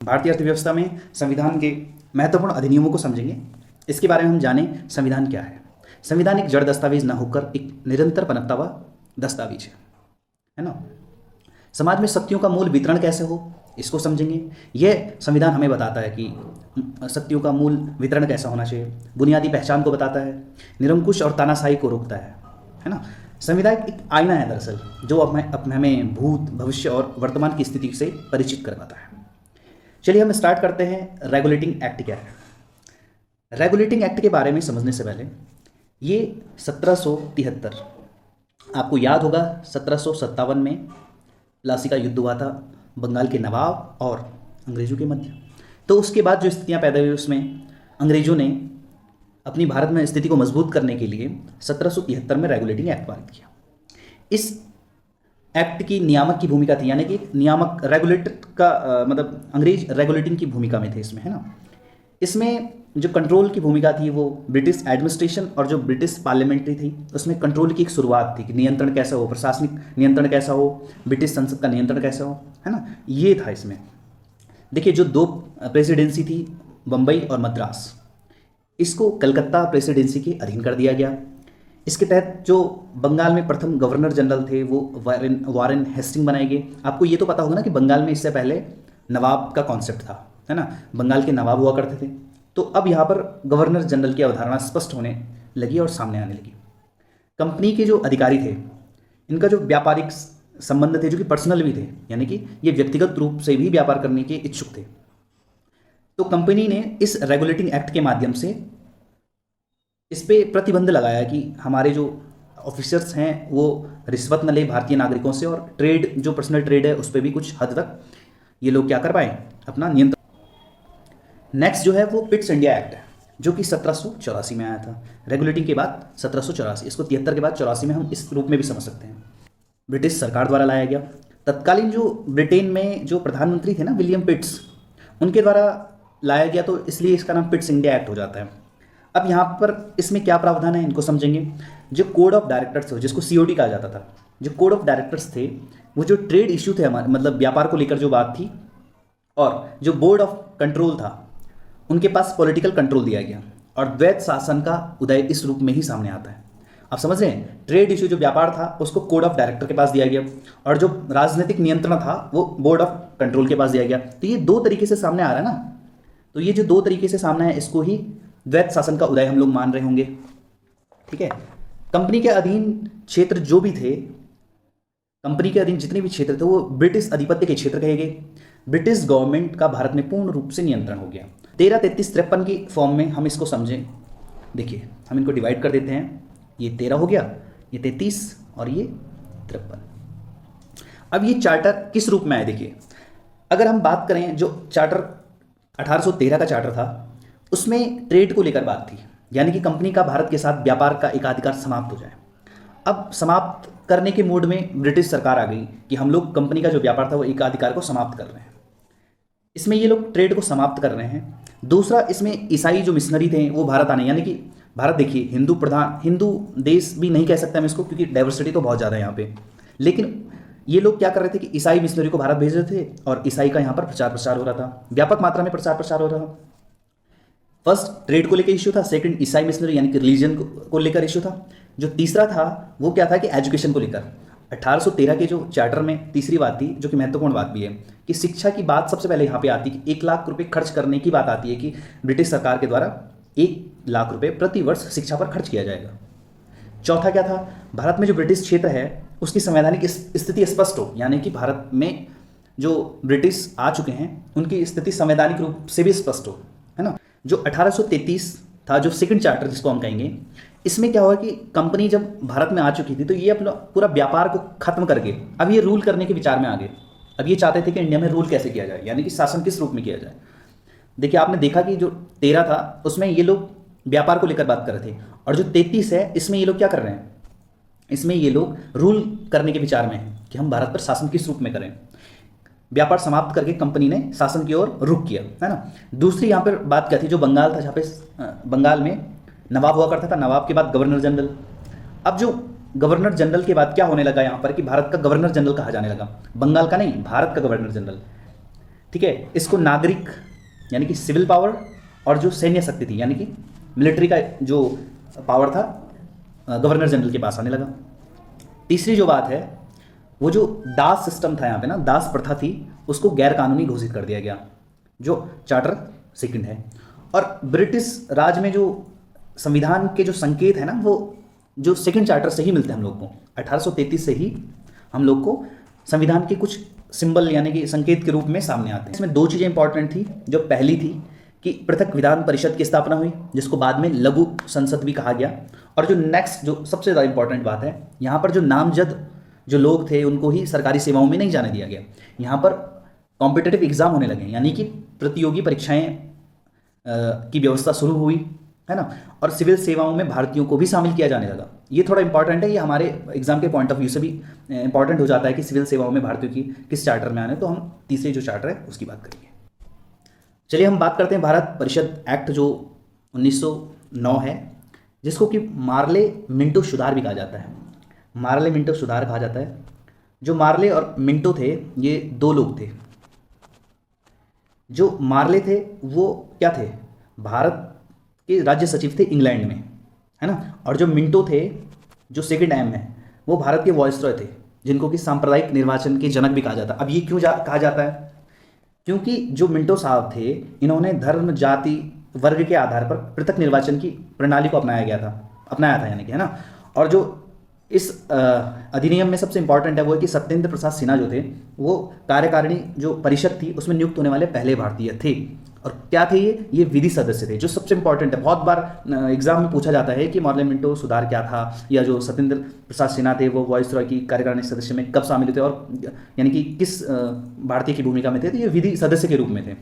भारतीय अर्थव्यवस्था में संविधान के महत्वपूर्ण अधिनियमों को समझेंगे। इसके बारे में हम जानें संविधान क्या है। संविधान एक जड़ दस्तावेज न होकर एक निरंतर पनपता हुआ दस्तावेज है ना। समाज में शक्तियों का मूल वितरण कैसे हो, इसको समझेंगे। यह संविधान हमें बताता है कि शक्तियों का मूल वितरण कैसा होना चाहिए, बुनियादी पहचान को बताता है, निरंकुश और तानाशाही को रोकता है ना। संविधान एक आईना है दरअसल, जो हमें भूत, भविष्य और वर्तमान की स्थिति से परिचित करवाता है। चलिए हम स्टार्ट करते हैं। रेगुलेटिंग एक्ट क्या है। रेगुलेटिंग एक्ट के बारे में समझने से पहले ये 1773, आपको याद होगा 1757 में प्लासी का युद्ध हुआ था बंगाल के नवाब और अंग्रेजों के मध्य। तो उसके बाद जो स्थितियां पैदा हुई उसमें अंग्रेजों ने अपनी भारत में स्थिति को मजबूत करने के लिए 1773 में रेगुलेटिंग एक्ट पारित किया। इस एक्ट की नियामक की भूमिका थी, यानी कि नियामक रेगुलेटर का मतलब अंग्रेज रेगुलेटिंग की भूमिका में थे इसमें, है ना। इसमें जो कंट्रोल की भूमिका थी वो ब्रिटिश एडमिनिस्ट्रेशन और जो ब्रिटिश पार्लियामेंट्री थी उसमें कंट्रोल की एक शुरुआत थी कि नियंत्रण कैसा हो, प्रशासनिक नियंत्रण कैसा हो, ब्रिटिश संसद का नियंत्रण कैसा हो, है ना। ये था इसमें। देखिए जो दो प्रेसिडेंसी थी बम्बई और मद्रास, इसको कलकत्ता प्रेसिडेंसी के अधीन कर दिया गया। इसके तहत जो बंगाल में प्रथम गवर्नर जनरल थे वो वारेन हेस्टिंग बनाए गए। आपको ये तो पता होगा ना कि बंगाल में इससे पहले नवाब का कॉन्सेप्ट था, है ना। बंगाल के नवाब हुआ करते थे। तो अब यहाँ पर गवर्नर जनरल की अवधारणा स्पष्ट होने लगी और सामने आने लगी। कंपनी के जो अधिकारी थे इनका जो व्यापारिक संबंध थे जो कि पर्सनल भी थे, यानी कि ये व्यक्तिगत रूप से भी व्यापार करने के इच्छुक थे। तो कंपनी ने इस रेगुलेटिंग एक्ट के माध्यम से इस पे प्रतिबंध लगाया कि हमारे जो ऑफिसर्स हैं वो रिश्वत न ले भारतीय नागरिकों से, और ट्रेड जो पर्सनल ट्रेड है उस पर भी कुछ हद तक ये लोग क्या कर पाए, अपना नियंत्रण। नेक्स्ट जो है वो पिट्स इंडिया एक्ट है जो कि 1784 में आया था। रेगुलेटिंग के बाद 1784, इसको 73 के बाद 84 में हम इस रूप में भी समझ सकते हैं। ब्रिटिश सरकार द्वारा लाया गया। तत्कालीन जो ब्रिटेन में जो प्रधानमंत्री थे ना विलियम पिट्स, उनके द्वारा लाया गया, तो इसलिए इसका नाम पिट्स इंडिया एक्ट हो जाता है। अब यहाँ पर इसमें क्या प्रावधान है इनको समझेंगे। जो कोड ऑफ डायरेक्टर्स थे जिसको सीओडी कहा जाता था, जो कोड ऑफ डायरेक्टर्स थे वो जो ट्रेड इश्यू थे हमारे मतलब व्यापार को लेकर जो बात थी, और जो बोर्ड ऑफ कंट्रोल था उनके पास पॉलिटिकल कंट्रोल दिया गया, और द्वैत शासन का उदय इस रूप में ही सामने आता है। आप समझ रहे हैं, ट्रेड इश्यू जो व्यापार था उसको कोड ऑफ डायरेक्टर के पास दिया गया, और जो राजनीतिक नियंत्रण था वो बोर्ड ऑफ कंट्रोल के पास दिया गया। तो ये दो तरीके से सामने आ रहा है ना। तो ये जो दो तरीके से सामने है इसको ही द्वैत शासन का उदय हम लोग मान रहे होंगे, ठीक है। कंपनी के अधीन क्षेत्र जो भी थे, कंपनी के अधीन जितने भी क्षेत्र थे वो ब्रिटिश अधिपत्य के क्षेत्र कहे गए। ब्रिटिश गवर्नमेंट का भारत में पूर्ण रूप से नियंत्रण हो गया। 13, 33, 53 की फॉर्म में हम इसको समझें। देखिए हम इनको डिवाइड कर देते हैं, ये 13 हो गया, ये 33 और ये 53। अब ये चार्टर किस रूप में आए देखिए। अगर हम बात करें जो चार्टर 1813 का चार्टर था उसमें ट्रेड को लेकर बात थी, यानी कि कंपनी का भारत के साथ व्यापार का एकाधिकार समाप्त हो जाए। अब समाप्त करने के मूड में ब्रिटिश सरकार आ गई कि हम लोग कंपनी का जो व्यापार था वो एकाधिकार को समाप्त कर रहे हैं। इसमें ये लोग ट्रेड को समाप्त कर रहे हैं। दूसरा, इसमें ईसाई जो मिशनरी थे वो भारत आने, यानी कि भारत देखिए हिंदू देश भी नहीं कह सकते हम इसको क्योंकि डाइवर्सिटी तो बहुत ज़्यादा है यहाँ पे, लेकिन ये लोग क्या कर रहे थे कि ईसाई मिशनरी को भारत भेज रहे थे और ईसाई का यहाँ पर प्रचार प्रसार हो रहा था, व्यापक मात्रा में प्रचार प्रसार हो रहा था। फर्स्ट ट्रेड को लेकर इशू था, सेकंड ईसाई मिशनरी यानी कि रिलीजन को लेकर इशू था, जो तीसरा था वो क्या था कि एजुकेशन को लेकर। 1813 के जो चार्टर में तीसरी बात थी जो कि महत्वपूर्ण बात भी है कि शिक्षा की बात सबसे पहले यहाँ पे आती है कि 1 लाख रुपए खर्च करने की बात आती है कि ब्रिटिश सरकार के द्वारा 1 लाख रुपए प्रति वर्ष शिक्षा पर खर्च किया जाएगा। चौथा क्या था, भारत में जो ब्रिटिश क्षेत्र है उसकी संवैधानिक स्थिति स्पष्ट हो, यानी कि भारत में जो ब्रिटिश आ चुके हैं उनकी स्थिति संवैधानिक रूप से भी स्पष्ट हो, है ना। जो 1833 था जो सेकंड चार्टर जिसको हम कहेंगे, इसमें क्या हुआ कि कंपनी जब भारत में आ चुकी थी तो ये अपना पूरा व्यापार को खत्म करके अब ये रूल करने के विचार में आ गए। अब ये चाहते थे कि इंडिया में रूल कैसे किया जाए, यानी कि शासन किस रूप में किया जाए। देखिए आपने देखा कि जो 13 था उसमें ये लोग व्यापार को लेकर बात कर रहे थे, और जो 33 है इसमें ये लोग क्या कर रहे हैं, इसमें ये लोग रूल करने के विचार में हैं कि हम भारत पर शासन किस रूप में करें। व्यापार समाप्त करके कंपनी ने शासन की ओर रुख किया, है ना। दूसरी यहाँ पर बात क्या थी, जो बंगाल था जहाँ पे बंगाल में नवाब हुआ करता था, नवाब के बाद गवर्नर जनरल। अब जो गवर्नर जनरल के बाद क्या होने लगा यहाँ पर कि भारत का गवर्नर जनरल कहा जाने लगा, बंगाल का नहीं भारत का गवर्नर जनरल। ठीक है। इसको नागरिक यानी कि सिविल पावर और जो सैन्य शक्ति थी यानी कि मिलिट्री का जो पावर था गवर्नर जनरल के पास आने लगा। तीसरी जो बात है वो जो दास सिस्टम था यहाँ पे ना, दास प्रथा थी, उसको गैर कानूनी घोषित कर दिया गया, जो चार्टर सेकंड है। और ब्रिटिश राज में जो संविधान के जो संकेत है ना, वो जो सेकंड चार्टर से ही मिलते हैं हम लोग को। 1833 से ही हम लोग को संविधान के कुछ सिंबल यानी कि संकेत के रूप में सामने आते हैं। इसमें दो चीज़ें इंपॉर्टेंट थी। जो पहली थी कि पृथक विधान परिषद की स्थापना हुई, जिसको बाद में लघु संसद भी कहा गया। और जो नेक्स्ट जो सबसे ज़्यादा इंपॉर्टेंट बात है, यहाँ पर जो नामजद जो लोग थे उनको ही सरकारी सेवाओं में नहीं जाने दिया गया। यहाँ पर कॉम्पिटिटिव एग्जाम होने लगे, यानी कि प्रतियोगी परीक्षाएं की व्यवस्था शुरू हुई, है ना। और सिविल सेवाओं में भारतीयों को भी शामिल किया जाने लगा। ये थोड़ा इंपॉर्टेंट है, ये हमारे एग्जाम के पॉइंट ऑफ व्यू से भी इंपॉर्टेंट हो जाता है कि सिविल सेवाओं में भारतीयों की किस चार्टर में आने। तो हम तीसरे जो चार्टर है उसकी बात करेंगे। चलिए हम बात करते हैं भारत परिषद एक्ट जो 1909 है, जिसको कि मार्ले मिंटो सुधार भी कहा जाता है। मार्ले मिंटो सुधार कहा जाता है। जो मार्ले और मिंटो थे ये दो लोग थे। जो मार्ले थे वो क्या थे, भारत के राज्य सचिव थे इंग्लैंड में, है ना। और जो मिंटो थे जो सेकंड एम है, वो भारत के वॉइसरॉय थे, जिनको कि सांप्रदायिक निर्वाचन के जनक भी कहा जाता है। अब ये क्यों कहा जाता है, क्योंकि जो मिंटो साहब थे इन्होंने धर्म जाति वर्ग के आधार पर पृथक निर्वाचन की प्रणाली को अपनाया था यानी कि, है ना। और जो इस अधिनियम में सबसे इंपॉर्टेंट है वो है कि सत्येंद्र प्रसाद सिन्हा जो थे वो कार्यकारिणी जो परिषद थी उसमें नियुक्त होने वाले पहले भारतीय थे। और क्या थे ये विधि सदस्य थे, जो सबसे इंपॉर्टेंट है। बहुत बार एग्जाम में पूछा जाता है कि मार्ले मिंटो सुधार क्या था, या जो सत्येंद्र प्रसाद सिन्हा थे वो वॉइसरॉय की कार्यकारिणी सदस्य में कब शामिल थे, और यानी कि किस भारतीय की भूमिका में थे। तो ये विधि सदस्य के रूप में थे।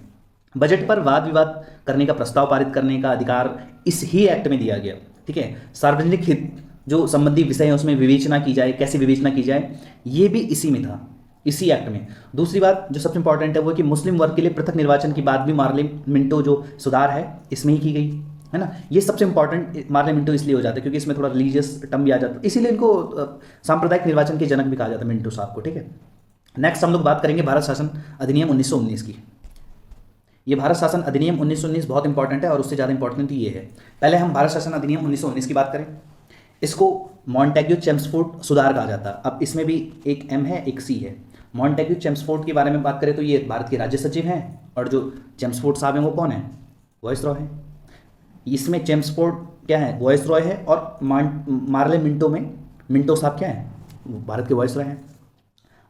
बजट पर वाद विवाद करने का प्रस्ताव पारित करने का अधिकार इस ही एक्ट में दिया गया, ठीक है। सार्वजनिक हित जो संबंधी विषय है उसमें विवेचना की जाए, कैसे विवेचना की जाए, ये भी इसी में था, इसी एक्ट में। दूसरी बात जो सबसे इंपॉर्टेंट है वो कि मुस्लिम वर्ग के लिए पृथक निर्वाचन की बात भी मार्ले मिंटो जो सुधार है इसमें ही की गई, है ना। ये सबसे इंपॉर्टेंट मार्ले मिंटो इसलिए हो जाता है क्योंकि इसमें थोड़ा रिलीजियस टर्म भी आ जाता है, इसीलिए इनको सांप्रदायिक निर्वाचन के जनक भी कहा जाता है मिंटो साहब को, ठीक है। नेक्स्ट हम लोग बात करेंगे भारत शासन अधिनियम 1919 की। ये भारत शासन अधिनियम 1919 बहुत इंपॉर्टेंट है और उससे ज़्यादा इंपॉर्टेंट ये है। पहले हम भारत शासन अधिनियम 1919 की बात करें। इसको मॉन्टेग्यू चेम्सफोर्ड सुधार कहा जाता है। अब इसमें भी एक एम है एक सी है। मॉन्टेग्यू चेम्सफोर्ड के बारे में बात करें तो ये भारत के राज्य सचिव हैं, और जो चेम्सफोर्ड साहब हैं वो कौन है, वॉइसरॉय है। इसमें चेम्सफोर्ड क्या है, वॉइसरॉय है, और मार्ले मिंटो में मिंटो साहब क्या है, वो भारत के वॉइसरॉय हैं।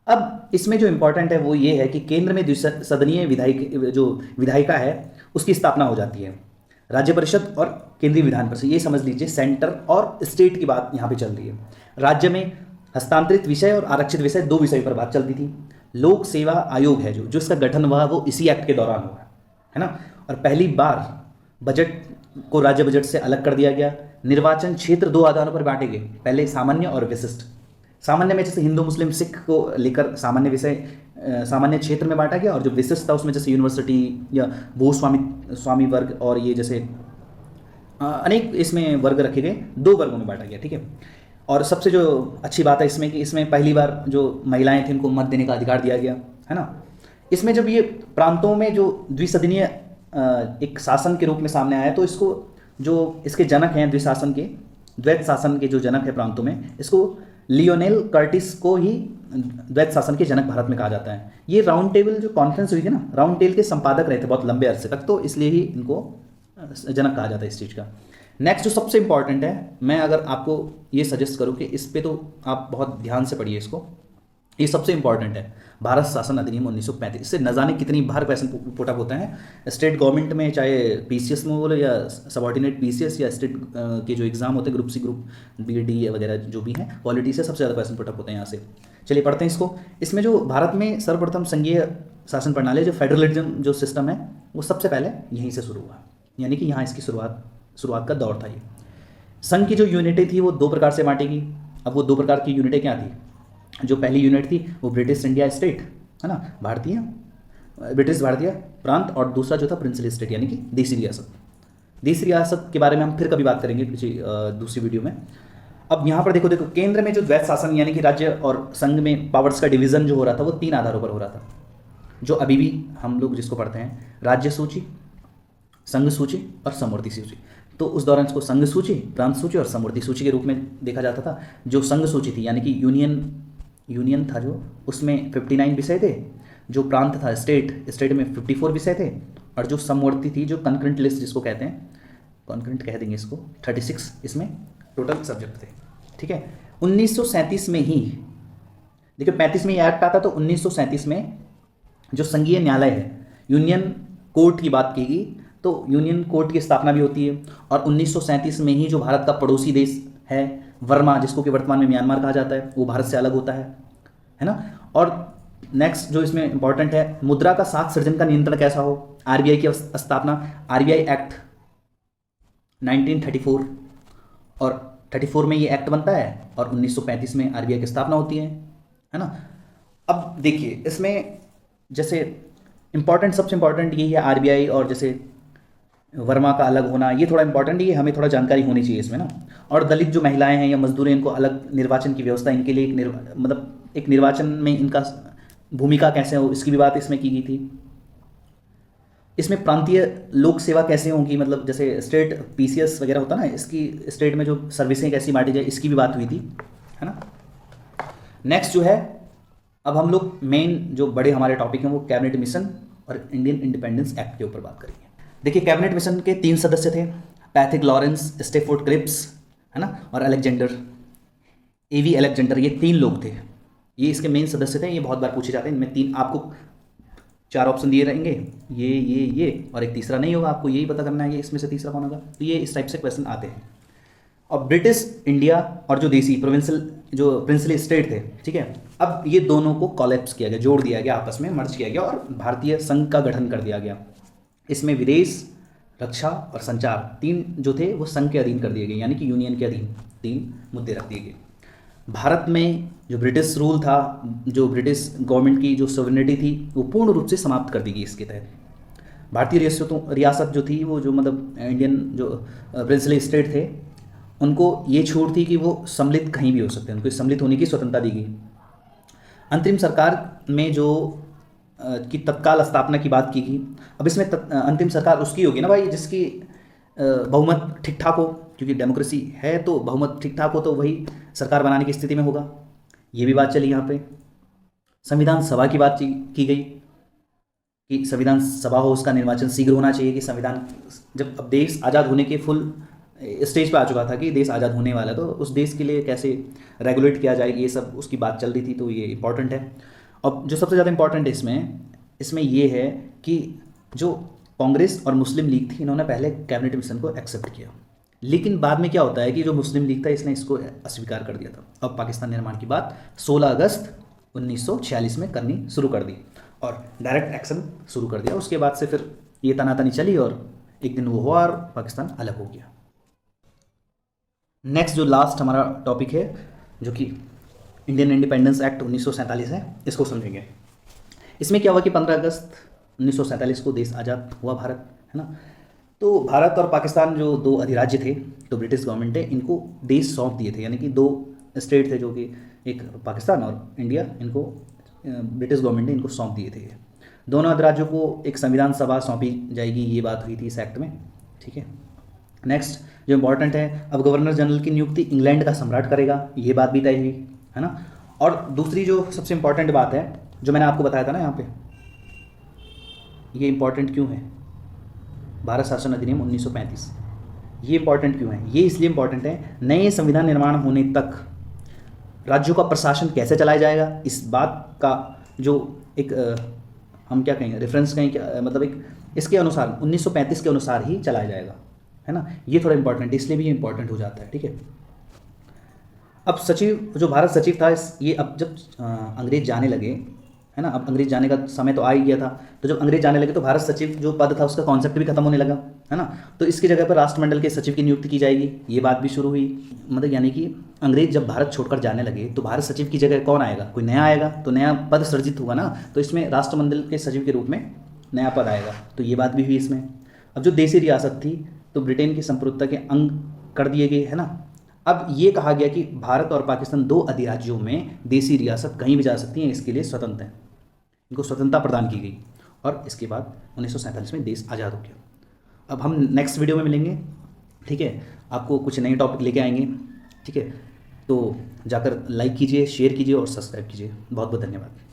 अब इसमें जो इंपॉर्टेंट है वो ये है कि केंद्र में द्विसदनीय विधायिका है उसकी स्थापना हो जाती है। राज्य परिषद और केंद्रीय विधान परिषद, ये समझ लीजिए सेंटर और स्टेट की बात यहाँ पे चल रही है। राज्य में हस्तांतरित विषय और आरक्षित विषय दो विषय पर बात चलती थी। लोक सेवा आयोग है जो इसका गठन हुआ वो इसी एक्ट के दौरान हुआ, है ना। और पहली बार बजट को राज्य बजट से अलग कर दिया गया। निर्वाचन क्षेत्र दो आधारों पर बांटे गए, पहले सामान्य और विशिष्ट। सामान्य में जैसे हिंदू मुस्लिम सिख को लेकर सामान्य विषय सामान्य क्षेत्र में बांटा गया, और जो विशिष्ट था उसमें जैसे यूनिवर्सिटी या भूस्वामी वर्ग और ये जैसे अनेक इसमें वर्ग रखे गए, दो वर्गों में बांटा गया, ठीक है। और सबसे जो अच्छी बात है इसमें कि इसमें पहली बार जो महिलाएं थी उनको मत देने का अधिकार दिया गया, है ना। इसमें जब ये प्रांतों में जो द्विसदनीय एक शासन के रूप में सामने आया तो इसको जो इसके जनक हैं द्वैत शासन के जो जनक है प्रांतों में, इसको लियोनेल कर्टिस को ही द्वैत शासन के जनक भारत में कहा जाता है। ये राउंड टेबल जो कॉन्फ्रेंस हुई थी ना, राउंड टेबल के संपादक रहे थे बहुत लंबे अरसे तक, तो इसलिए ही इनको जनक कहा जाता है इस चीज़ का। नेक्स्ट जो सबसे इंपॉर्टेंट है, मैं अगर आपको ये सजेस्ट करूँ कि इस पे तो आप बहुत ध्यान से पढ़िए इसको, ये सबसे इंपॉर्टेंट है भारत शासन अधिनियम 1935। इससे न जाने कितनी बार क्वेश्चन पुटअप होते हैं स्टेट गवर्नमेंट में, चाहे पीसीएस में बोलो या सबऑर्डिनेट पीसीएस या स्टेट के जो एग्जाम होते हैं ग्रुप सी ग्रुप बीडी वगैरह जो भी हैं, पॉलिटी से सबसे ज़्यादा क्वेश्चन पुटअप होते हैं यहाँ से। चलिए पढ़ते हैं इसको। इसमें जो भारत में सर्वप्रथम संघीय शासन प्रणाली जो फेडरलिज्म जो सिस्टम है वो सबसे पहले यहीं से शुरू हुआ, यानी कि यहाँ इसकी शुरुआत का दौर था ये। संघ की जो यूनिटें थी वो दो प्रकार से बांटी गई। अब वो दो प्रकार की यूनिटें क्या थी, जो पहली यूनिट थी वो ब्रिटिश इंडिया स्टेट, है ना, ब्रिटिश भारतीय प्रांत, और दूसरा जो था प्रिंसली स्टेट यानी कि देसी रियासत। देसी रियासत के बारे में हम फिर कभी बात करेंगे किसी दूसरी वीडियो में। अब यहाँ पर देखो केंद्र में जो द्वैत शासन यानी कि राज्य और संघ में पावर्स का डिवीजन जो हो रहा था वो तीन आधारों पर हो रहा था। जो अभी भी हम लोग जिसको पढ़ते हैं, राज्य सूची, संघ सूची और समवर्ती सूची। तो उस दौरान इसको संघ सूची, प्रांत सूची और समवर्ती सूची के रूप में देखा जाता था। जो संघ सूची थी यानी कि यूनियन था जो, उसमें 59 विषय थे। जो प्रांत था, स्टेट में 54 विषय थे। और जो समवर्ती थी, जो कंकरेंट लिस्ट जिसको कहते हैं, कंकरेंट कह देंगे इसको, 36 इसमें टोटल सब्जेक्ट थे। ठीक है, 1937 में ही, देखिए 35 में ये एक्ट आता, तो 1937 में जो संघीय न्यायालय है, यूनियन कोर्ट की बात की गई, तो यूनियन कोर्ट की स्थापना भी होती है। और 1937 में ही जो भारत का पड़ोसी देश है वर्मा, जिसको कि वर्तमान में म्यांमार कहा जाता है, वो भारत से अलग होता है ना। और नेक्स्ट जो इसमें इंपॉर्टेंट है, मुद्रा का साख सृजन का नियंत्रण कैसा हो, आरबीआई की स्थापना, आरबीआई एक्ट 1934 और 34 में ये एक्ट बनता है और 1935 में आरबीआई की स्थापना होती है ना। अब देखिए इसमें जैसे इंपॉर्टेंट, सबसे इंपॉर्टेंट यही है आरबीआई, और जैसे वर्मा का अलग होना, ये थोड़ा इंपॉर्टेंट, ये हमें थोड़ा जानकारी होनी चाहिए इसमें ना। और दलित जो महिलाएं हैं या मजदूर हैं, इनको अलग निर्वाचन की व्यवस्था, इनके लिए एक निर्वाचन में इनका भूमिका कैसे हो, इसकी भी बात इसमें की गई थी। इसमें प्रांतीय लोक सेवा कैसे होंगी, मतलब जैसे स्टेट पीसीएस वगैरह होता ना, इसकी स्टेट में जो सर्विसें कैसी बांटी जाए, इसकी भी बात हुई थी, है ना। नेक्स्ट जो है, अब हम लोग मेन जो बड़े हमारे टॉपिक हैं वो कैबिनेट मिशन और इंडियन इंडिपेंडेंस एक्ट के ऊपर बात करेंगे। देखिए कैबिनेट मिशन के 3 सदस्य थे, पैथिक लॉरेंस, स्टेफोर्ड क्रिप्स, है ना, और अलेक्जेंडर, एवी अलेक्जेंडर, ये 3 लोग थे। ये इसके मेन सदस्य थे। ये बहुत बार पूछे जाते हैं। इनमें 3, आपको 4 ऑप्शन दिए रहेंगे, ये और एक तीसरा नहीं होगा, आपको यही पता करना है कि इसमें से तीसरा कौन होगा। तो ये इस टाइप से क्वेश्चन आते हैं। और ब्रिटिश इंडिया और जो देसी प्रिंसली स्टेट थे, ठीक है, अब ये दोनों को कोलैप्स किया गया, जोड़ दिया गया, आपस में मर्ज किया गया और भारतीय संघ का गठन कर दिया गया। इसमें विदेश, रक्षा और संचार 3 जो थे वो संघ के अधीन कर दिए गए, यानी कि यूनियन के अधीन 3 मुद्दे रख दिए गए। भारत में जो ब्रिटिश रूल था, जो ब्रिटिश गवर्नमेंट की जो सॉवरेनिटी थी, वो पूर्ण रूप से समाप्त कर दी गई इसके तहत। भारतीय रियासत जो थी, वो जो मतलब इंडियन जो प्रिंसली स्टेट थे, उनको ये छूट थी कि वो सम्मिलित कहीं भी हो सकते हैं, उनको सम्मिलित होने की स्वतंत्रता दी गई। अंतरिम सरकार में जो की तत्काल स्थापना की बात की गई। अब इसमें अंतिम सरकार उसकी होगी ना भाई, जिसकी बहुमत ठीक ठाक हो, क्योंकि डेमोक्रेसी है तो बहुमत ठीक ठाक हो तो वही सरकार बनाने की स्थिति में होगा। ये भी बात चली यहाँ पे। संविधान सभा की बात की गई कि संविधान सभा हो, उसका निर्वाचन शीघ्र होना चाहिए। कि संविधान जब अब देश आज़ाद होने के फुल स्टेज पे आ चुका था कि देश आज़ाद होने वाला, तो उस देश के लिए कैसे रेगुलेट किया जाएगी, ये सब उसकी बात चल रही थी, तो ये इंपॉर्टेंट है। अब जो सबसे ज़्यादा इंपॉर्टेंट है इसमें ये है कि जो कांग्रेस और मुस्लिम लीग थी, इन्होंने पहले कैबिनेट मिशन को एक्सेप्ट किया, लेकिन बाद में क्या होता है कि जो मुस्लिम लीग था इसने इसको अस्वीकार कर दिया था। अब पाकिस्तान निर्माण की बात 16 अगस्त 1946 में करनी शुरू कर दी और डायरेक्ट एक्शन शुरू कर दिया। उसके बाद से फिर ये तनातनी चली और एक दिन वो हुआ और पाकिस्तान अलग हो गया। नेक्स्ट जो लास्ट हमारा टॉपिक है, जो कि इंडियन इंडिपेंडेंस एक्ट 1947 है, इसको समझेंगे। इसमें क्या हुआ कि 15 अगस्त 1947 को देश आज़ाद हुआ भारत, है ना। तो भारत और पाकिस्तान जो 2 अधिराज्य थे, तो ब्रिटिश गवर्नमेंट ने इनको देश सौंप दिए थे, यानी कि 2 स्टेट थे, जो कि एक पाकिस्तान और इंडिया, इनको ब्रिटिश गवर्नमेंट ने इनको सौंप दिए थे। दोनों अधिराज्यों को एक संविधान सभा सौंपी जाएगी, ये बात हुई थी इस एक्ट में, ठीक है। नेक्स्ट जो इंपॉर्टेंट है, अब गवर्नर जनरल की नियुक्ति इंग्लैंड का सम्राट करेगा, ये बात भी तय हुई, है ना। और दूसरी जो सबसे इंपॉर्टेंट बात है, जो मैंने आपको बताया था ना यहाँ पे, ये इंपॉर्टेंट क्यों है, भारत शासन अधिनियम 1935, ये इंपॉर्टेंट क्यों है? ये इसलिए इंपॉर्टेंट है, नए संविधान निर्माण होने तक राज्यों का प्रशासन कैसे चलाया जाएगा, इस बात का जो एक हम क्या कहेंगे, रेफरेंस कहें, क्या मतलब एक इसके अनुसार 1935 के अनुसार ही चलाया जाएगा, है ना। ये थोड़ा इंपॉर्टेंट है, इसलिए भी ये इंपॉर्टेंट हो जाता है, ठीक है। अब सचिव, जो भारत सचिव था, ये अब जब अंग्रेज जाने लगे, है ना, अब अंग्रेज जाने का समय तो आ ही गया था, तो जब अंग्रेज जाने लगे तो भारत सचिव जो पद था उसका कॉन्सेप्ट भी खत्म होने लगा, है ना। तो इसकी जगह पर राष्ट्रमंडल के सचिव की नियुक्ति की जाएगी, ये बात भी शुरू हुई। मतलब यानी कि अंग्रेज जब भारत छोड़कर जाने लगे तो भारत सचिव की जगह कौन आएगा, कोई नया आएगा, तो नया पद सृजित होगा ना, तो इसमें राष्ट्रमंडल के सचिव के रूप में नया पद आएगा, तो ये बात भी हुई इसमें। अब जो देसी रियासत थी तो ब्रिटेन की संप्रभुता के अंग कर दिए गए, है ना। अब ये कहा गया कि भारत और पाकिस्तान 2 अधिराज्यों में देसी रियासत कहीं भी जा सकती हैं, इसके लिए स्वतंत्र है। इनको स्वतंत्रता प्रदान की गई और इसके बाद 1947 में देश आज़ाद हो गया। अब हम नेक्स्ट वीडियो में मिलेंगे, ठीक है, आपको कुछ नए टॉपिक लेके आएंगे, ठीक है। तो जाकर लाइक कीजिए, शेयर कीजिए और सब्सक्राइब कीजिए। बहुत बहुत धन्यवाद।